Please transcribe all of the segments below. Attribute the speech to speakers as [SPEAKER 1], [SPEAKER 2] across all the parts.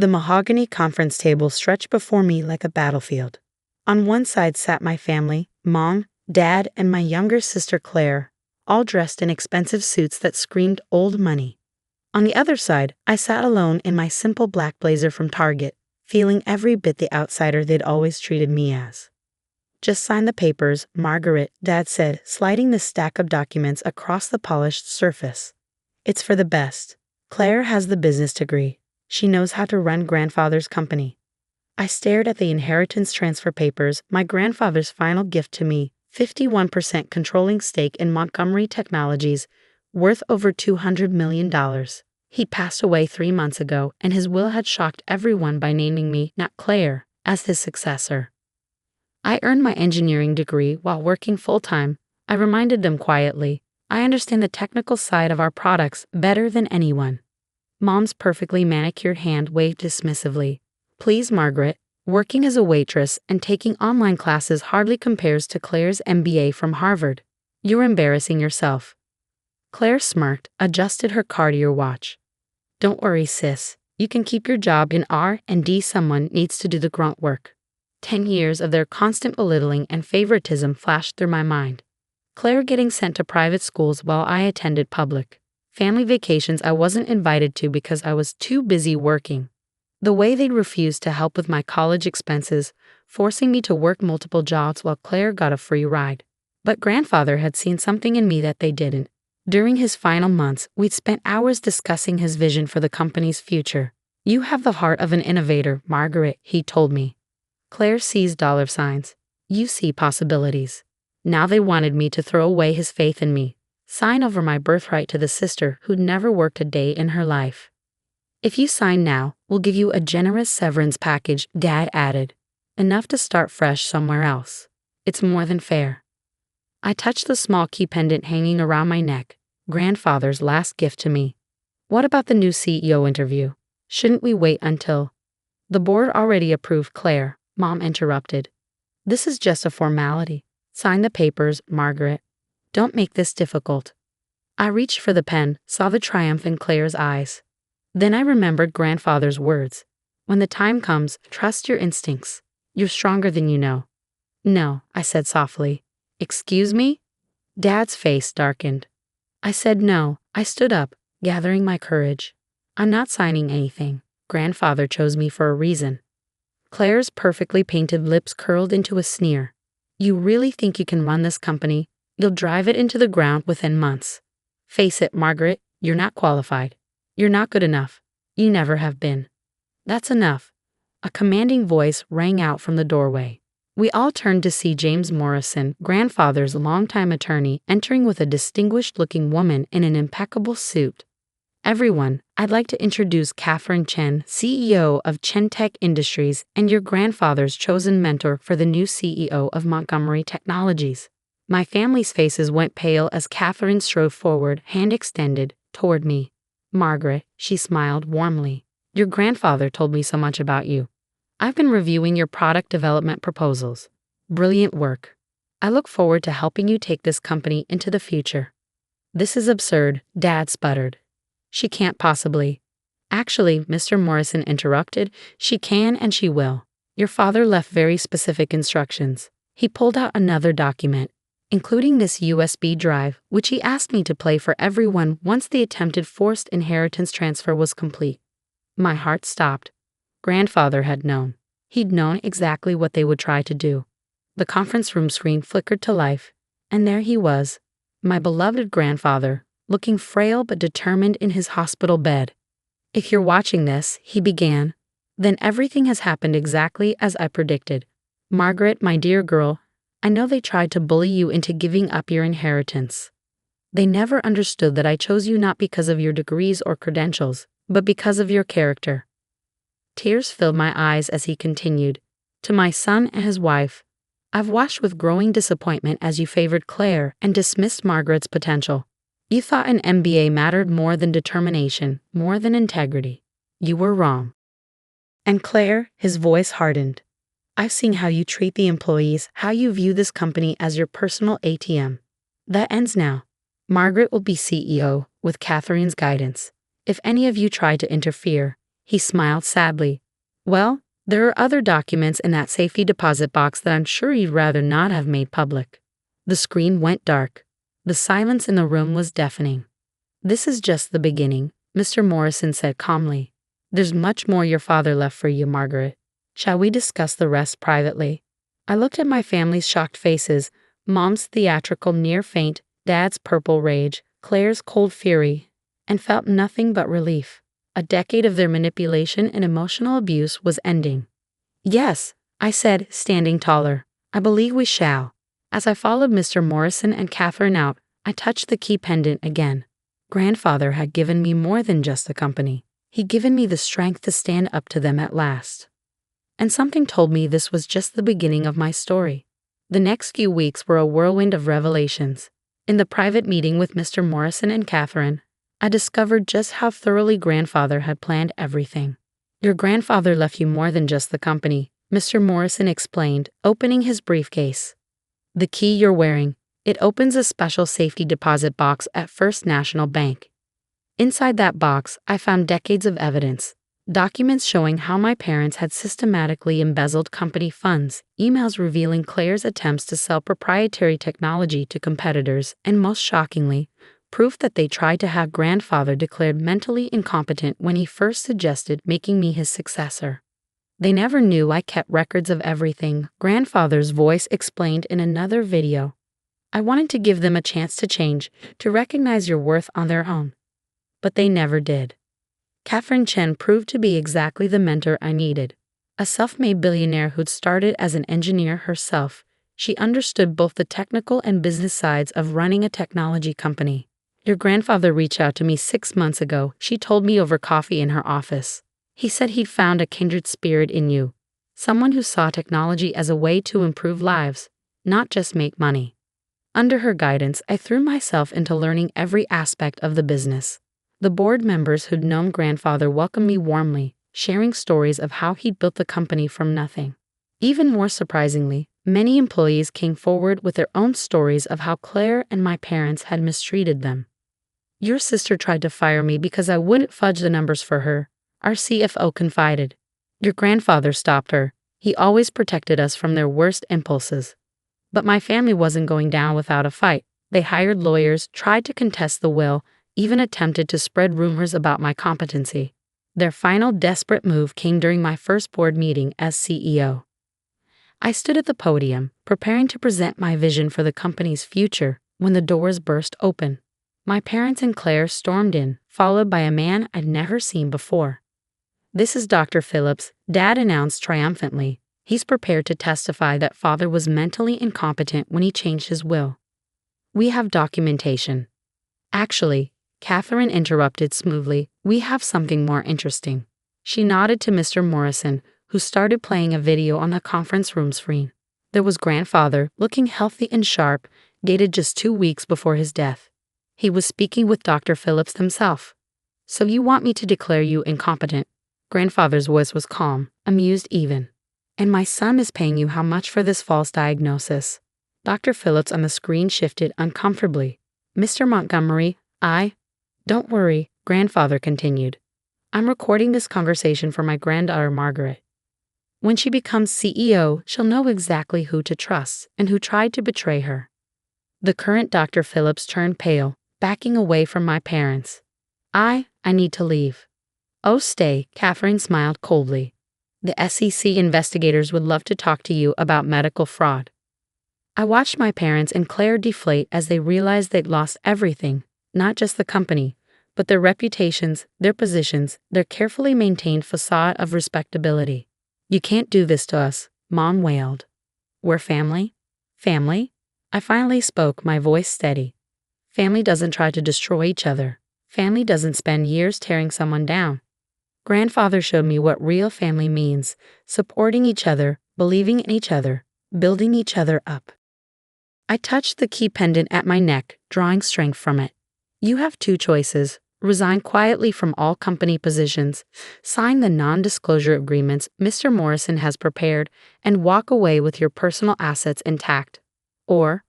[SPEAKER 1] The mahogany conference table stretched before me like a battlefield. On one side sat my family, Mom, Dad, and my younger sister Claire, all dressed in expensive suits that screamed old money. On the other side, I sat alone in my simple black blazer from Target, feeling every bit the outsider they'd always treated me as. "Just sign the papers, Margaret," Dad said, sliding the stack of documents across the polished surface. "It's for the best. Claire has the business degree. She knows how to run grandfather's company." I stared at the inheritance transfer papers, my grandfather's final gift to me, 51% controlling stake in Montgomery Technologies, worth over $200 million. He passed away 3 months ago, and his will had shocked everyone by naming me, not Claire, as his successor. I earned my engineering degree while working full-time. I reminded them quietly, "I understand the technical side of our products better than anyone." Mom's perfectly manicured hand waved dismissively. "Please, Margaret, working as a waitress and taking online classes hardly compares to Claire's MBA from Harvard. You're embarrassing yourself." Claire smirked, adjusted her Cartier watch. "Don't worry, sis. You can keep your job in R&D. Someone needs to do the grunt work." 10 years of their constant belittling and favoritism flashed through my mind. Claire getting sent to private schools while I attended public. Family vacations I wasn't invited to because I was too busy working. The way they'd refused to help with my college expenses, forcing me to work multiple jobs while Claire got a free ride. But grandfather had seen something in me that they didn't. During his final months, we'd spent hours discussing his vision for the company's future. "You have the heart of an innovator, Margaret," he told me. "Claire sees dollar signs. You see possibilities." Now they wanted me to throw away his faith in me, sign over my birthright to the sister who'd never worked a day in her life. "If you sign now, we'll give you a generous severance package," Dad added. "Enough to start fresh somewhere else. It's more than fair." I touched the small key pendant hanging around my neck, grandfather's last gift to me. "What about the new CEO interview? Shouldn't we wait until—" "The board already approved Claire," Mom interrupted. "This is just a formality. Sign the papers, Margaret. Don't make this difficult." I reached for the pen, saw the triumph in Claire's eyes. Then I remembered grandfather's words. "When the time comes, trust your instincts. You're stronger than you know." "No," I said softly. "Excuse me?" Dad's face darkened. I said no. I stood up, gathering my courage. "I'm not signing anything. Grandfather chose me for a reason." Claire's perfectly painted lips curled into a sneer. "You really think you can run this company? You'll drive it into the ground within months. Face it, Margaret, you're not qualified. You're not good enough. You never have been." "That's enough." A commanding voice rang out from the doorway. We all turned to see James Morrison, grandfather's longtime attorney, entering with a distinguished-looking woman in an impeccable suit. "Everyone, I'd like to introduce Catherine Chen, CEO of Chen Tech Industries and your grandfather's chosen mentor for the new CEO of Montgomery Technologies." My family's faces went pale as Catherine strode forward, hand extended, toward me. "Margaret," she smiled warmly, "your grandfather told me so much about you. I've been reviewing your product development proposals. Brilliant work. I look forward to helping you take this company into the future." "This is absurd," Dad sputtered. "She can't possibly." "Actually," Mr. Morrison interrupted, "she can and she will. Your father left very specific instructions." He pulled out another document, including this USB drive, which he asked me to play for everyone once the attempted forced inheritance transfer was complete. My heart stopped. Grandfather had known. He'd known exactly what they would try to do. The conference room screen flickered to life, and there he was, my beloved grandfather, looking frail but determined in his hospital bed. "If you're watching this," he began, "then everything has happened exactly as I predicted. Margaret, my dear girl, I know they tried to bully you into giving up your inheritance. They never understood that I chose you not because of your degrees or credentials, but because of your character." Tears filled my eyes as he continued. "To my son and his wife, I've watched with growing disappointment as you favored Claire and dismissed Margaret's potential. You thought an MBA mattered more than determination, more than integrity. You were wrong. And Claire," his voice hardened, "I've seen how you treat the employees, how you view this company as your personal ATM. That ends now. Margaret will be CEO, with Catherine's guidance. If any of you try to interfere," He smiled sadly. Well, there are other documents in that safety deposit box that I'm sure you'd rather not have made public. The screen went dark. The silence in the room was deafening. This is just the beginning, Mr. Morrison said calmly. There's much more your father left for you, Margaret. Shall we discuss the rest privately? I looked at my family's shocked faces, Mom's theatrical near faint, Dad's purple rage, Claire's cold fury, and felt nothing but relief. A decade of their manipulation and emotional abuse was ending. Yes, I said, standing taller. I believe we shall. As I followed Mr. Morrison and Catherine out, I touched the key pendant again. Grandfather had given me more than just a company. He'd given me the strength to stand up to them at last. And something told me this was just the beginning of my story. The next few weeks were a whirlwind of revelations. In the private meeting with Mr. Morrison and Catherine, I discovered just how thoroughly Grandfather had planned everything. Your grandfather left you more than just the company, Mr. Morrison explained, opening his briefcase. The key you're wearing, it opens a special safety deposit box at First National Bank. Inside that box, I found decades of evidence. Documents showing how my parents had systematically embezzled company funds, emails revealing Claire's attempts to sell proprietary technology to competitors, and most shockingly, proof that they tried to have Grandfather declared mentally incompetent when he first suggested making me his successor. They never knew I kept records of everything, Grandfather's voice explained in another video. I wanted to give them a chance to change, to recognize your worth on their own. But they never did. Catherine Chen proved to be exactly the mentor I needed. A self-made billionaire who'd started as an engineer herself, she understood both the technical and business sides of running a technology company. Your grandfather reached out to me 6 months ago, she told me over coffee in her office. He said he'd found a kindred spirit in you, someone who saw technology as a way to improve lives, not just make money. Under her guidance, I threw myself into learning every aspect of the business. The board members who'd known Grandfather welcomed me warmly, sharing stories of how he'd built the company from nothing. Even more surprisingly, many employees came forward with their own stories of how Claire and my parents had mistreated them. Your sister tried to fire me because I wouldn't fudge the numbers for her, our CFO confided. Your grandfather stopped her. He always protected us from their worst impulses. But my family wasn't going down without a fight. They hired lawyers, tried to contest the will, even attempted to spread rumors about my competency. Their final desperate move came during my first board meeting as CEO. I stood at the podium, preparing to present my vision for the company's future, when the doors burst open. My parents and Claire stormed in, followed by a man I'd never seen before. This is Dr. Phillips, Dad announced triumphantly. He's prepared to testify that Father was mentally incompetent when he changed his will. We have documentation. Actually, Catherine interrupted smoothly, we have something more interesting. She nodded to Mr. Morrison, who started playing a video on the conference room screen. There was Grandfather, looking healthy and sharp, dated just 2 weeks before his death. He was speaking with Dr. Phillips himself. So you want me to declare you incompetent? Grandfather's voice was calm, amused even. And my son is paying you how much for this false diagnosis? Dr. Phillips on the screen shifted uncomfortably. Mr. Montgomery, Don't worry, Grandfather continued. I'm recording this conversation for my granddaughter Margaret. When she becomes CEO, she'll know exactly who to trust and who tried to betray her. The current Dr. Phillips turned pale, backing away from my parents. I need to leave. Oh, stay, Catherine smiled coldly. The SEC investigators would love to talk to you about medical fraud. I watched my parents and Claire deflate as they realized they'd lost everything, not just the company, but their reputations, their positions, their carefully maintained facade of respectability. You can't do this to us, Mom wailed. We're family? Family? I finally spoke, my voice steady. Family doesn't try to destroy each other. Family doesn't spend years tearing someone down. Grandfather showed me what real family means, supporting each other, believing in each other, building each other up. I touched the key pendant at my neck, drawing strength from it. You have 2 choices: resign quietly from all company positions, sign the non-disclosure agreements Mr. Morrison has prepared, and walk away with your personal assets intact. Or,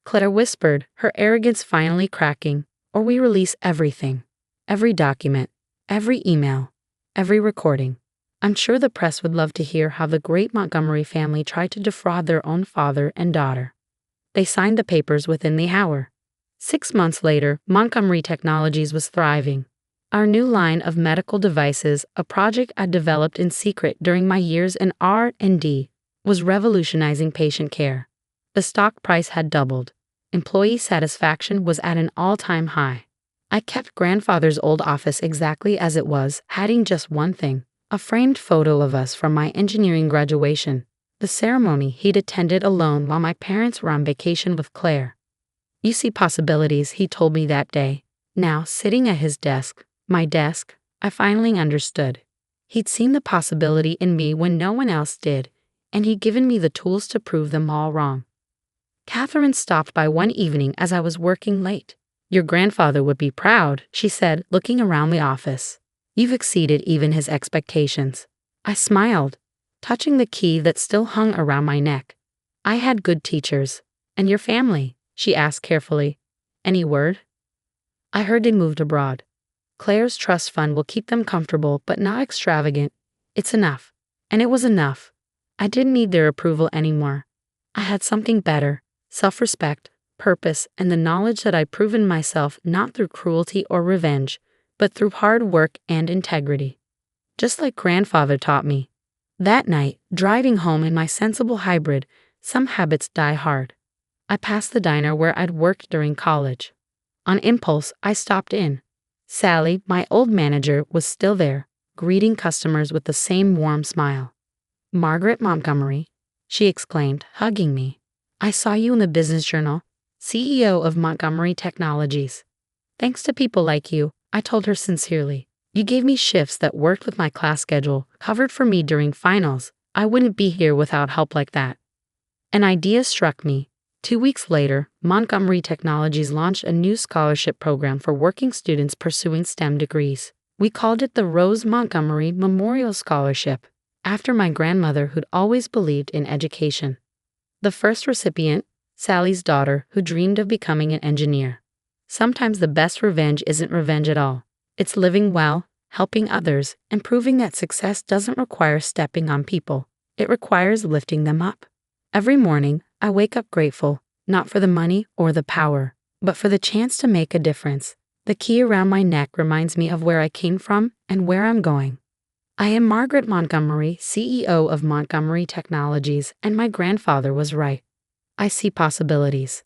[SPEAKER 1] Claire whispered, her arrogance finally cracking, or we release everything. Every document, every email, every recording. I'm sure the press would love to hear how the great Montgomery family tried to defraud their own father and daughter. They signed the papers within the hour. 6 months later, Montgomery Technologies was thriving. Our new line of medical devices, a project I developed in secret during my years in R&D, was revolutionizing patient care. The stock price had doubled. Employee satisfaction was at an all-time high. I kept grandfather's old office exactly as it was, adding just one thing: a framed photo of us from my engineering graduation, the ceremony he'd attended alone while my parents were on vacation with Claire. "You see possibilities," he told me that day. Now, sitting at his desk, my desk, I finally understood. He'd seen the possibility in me when no one else did, and he'd given me the tools to prove them all wrong. Catherine stopped by one evening as I was working late. "Your grandfather would be proud," she said, looking around the office. "You've exceeded even his expectations." I smiled, touching the key that still hung around my neck. "I had good teachers. And your family?" she asked carefully. "Any word?" "I heard they moved abroad. Claire's trust fund will keep them comfortable but not extravagant. It's enough." And it was enough. I didn't need their approval anymore. I had something better: self-respect, purpose, and the knowledge that I'd proven myself not through cruelty or revenge, but through hard work and integrity. Just like grandfather taught me. That night, driving home in my sensible hybrid, some habits die hard. I passed the diner where I'd worked during college. On impulse, I stopped in. Sally, my old manager, was still there, greeting customers with the same warm smile. "Margaret Montgomery," she exclaimed, hugging me. "I saw you in the Business Journal, CEO of Montgomery Technologies. Thanks to people like you," I told her sincerely. "You gave me shifts that worked with my class schedule, covered for me during finals. I wouldn't be here without help like that." An idea struck me. 2 weeks later, Montgomery Technologies launched a new scholarship program for working students pursuing STEM degrees. We called it the Rose Montgomery Memorial Scholarship, after my grandmother who'd always believed in education. The first recipient, Sally's daughter, who dreamed of becoming an engineer. Sometimes the best revenge isn't revenge at all. It's living well, helping others, and proving that success doesn't require stepping on people. It requires lifting them up. Every morning, I wake up grateful, not for the money or the power, but for the chance to make a difference. The key around my neck reminds me of where I came from and where I'm going. I am Margaret Montgomery, CEO of Montgomery Technologies, and my grandfather was right. I see possibilities.